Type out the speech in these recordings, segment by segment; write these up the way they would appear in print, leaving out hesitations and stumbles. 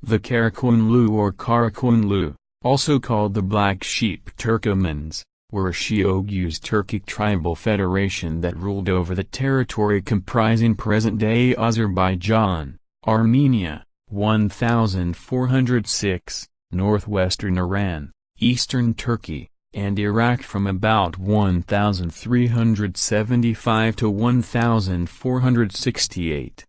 The Koyunlu or Koyunlu, also called the Black Sheep Turkomans, were a Shioguz Turkic tribal federation that ruled over the territory comprising present-day Azerbaijan, Armenia, 1406, northwestern Iran, eastern Turkey, and Iraq from about 1375 to 1468.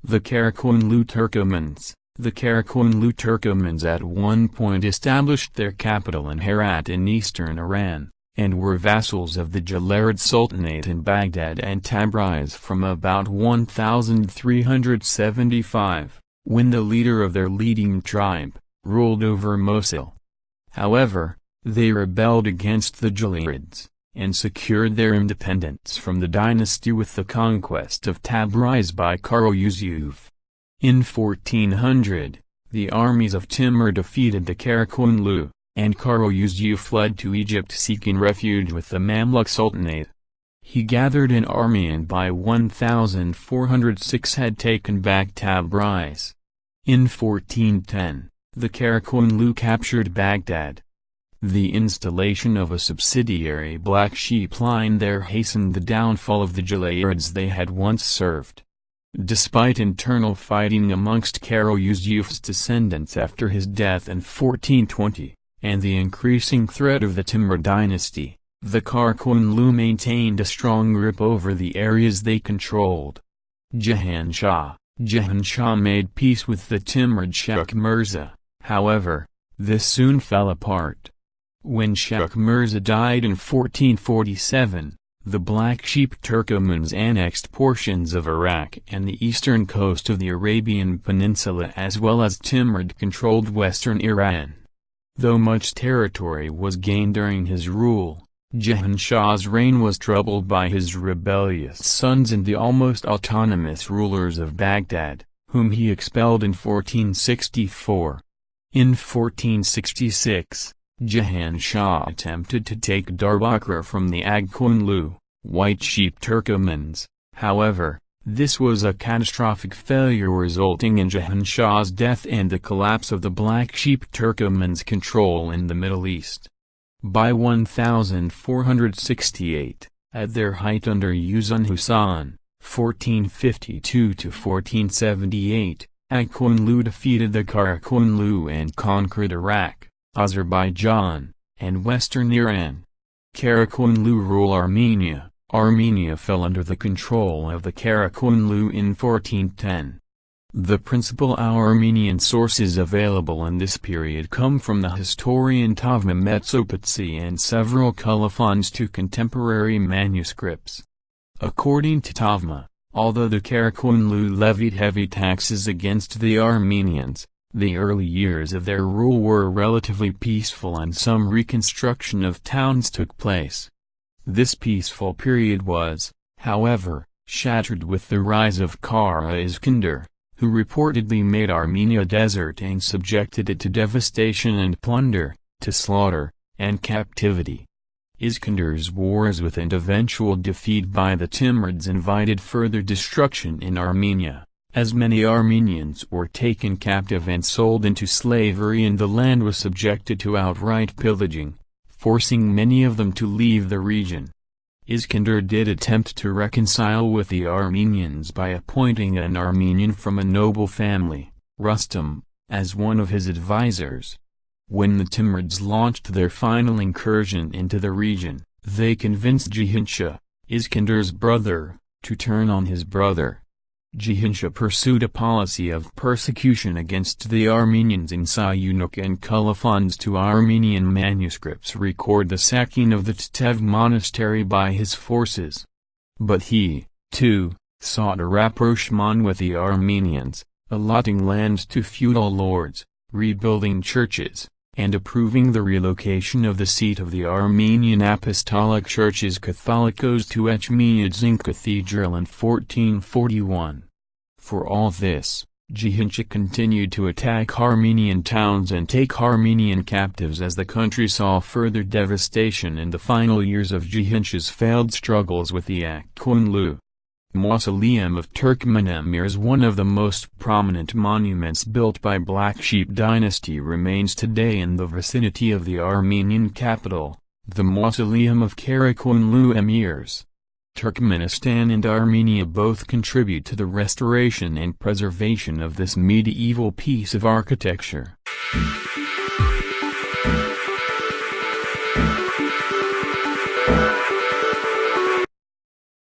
The Koyunlu Turkomans. The Koyunlu Turkomans at one point established their capital in Herat in eastern Iran, and were vassals of the Jalarid Sultanate in Baghdad and Tabriz from about 1375, when the leader of their leading tribe ruled over Mosul. However, they rebelled against the Jalarids, and secured their independence from the dynasty with the conquest of Tabriz by Koyunlu. In 1400, the armies of Timur defeated the Koyunlu, and Koyunlu fled to Egypt seeking refuge with the Mamluk Sultanate. He gathered an army and by 1406 had taken back Tabriz. In 1410, the Koyunlu captured Baghdad. The installation of a subsidiary Black Sheep line there hastened the downfall of the Jalarids they had once served. Despite internal fighting amongst Koyunlu's descendants after his death in 1420, and the increasing threat of the Timur dynasty, the Koyunlu maintained a strong grip over the areas they controlled. Jahan Shah made peace with the Timurid Sheikh Mirza, however, this soon fell apart. When Sheikh Mirza died in 1447, the Black Sheep Turkomans annexed portions of Iraq and the eastern coast of the Arabian Peninsula as well as Timurid-controlled western Iran. Though much territory was gained during his rule, Jahan Shah's reign was troubled by his rebellious sons and the almost autonomous rulers of Baghdad, whom he expelled in 1464. In 1466, Jahan Shah attempted to take Darbakra from the Koyunlu, White Sheep Turkomans. However, this was a catastrophic failure resulting in Jahan Shah's death and the collapse of the Black Sheep Turkomans' control in the Middle East. By 1468, at their height under Uzun Husan, 1452–1478, Koyunlu defeated the Koyunlu and conquered Iraq, Azerbaijan, and western Iran. Koyunlu rule Armenia. Armenia fell under the control of the Koyunlu in 1410. The principal Armenian sources available in this period come from the historian Tavma Metsopotsi and several colophons to contemporary manuscripts. According to Tavma, although the Koyunlu levied heavy taxes against the Armenians, the early years of their rule were relatively peaceful and some reconstruction of towns took place. This peaceful period was, however, shattered with the rise of Kara Iskander, who reportedly made Armenia desert and subjected it to devastation and plunder, to slaughter, and captivity. Iskander's wars with and eventual defeat by the Timurids invited further destruction in Armenia, as many Armenians were taken captive and sold into slavery and the land was subjected to outright pillaging, forcing many of them to leave the region. Iskander did attempt to reconcile with the Armenians by appointing an Armenian from a noble family, Rustam, as one of his advisors. When the Timurids launched their final incursion into the region, they convinced Jahan, Iskander's brother, to turn on his brother. Jahan pursued a policy of persecution against the Armenians in Sayunuk and colophons to Armenian manuscripts record the sacking of the Tetev monastery by his forces. But he, too, sought a rapprochement with the Armenians, allotting lands to feudal lords, rebuilding churches, and approving the relocation of the seat of the Armenian Apostolic Church's Catholicos to Echmiadzin Cathedral in 1441. For all this, Jihinchik continued to attack Armenian towns and take Armenian captives as the country saw further devastation in the final years of Jihinch's failed struggles with the Koyunlu. Mausoleum of Turkmen is one of the most prominent monuments built by Black Sheep dynasty remains today in the vicinity of the Armenian capital, the Mausoleum of Koyunlu Emirs. Turkmenistan and Armenia both contribute to the restoration and preservation of this medieval piece of architecture.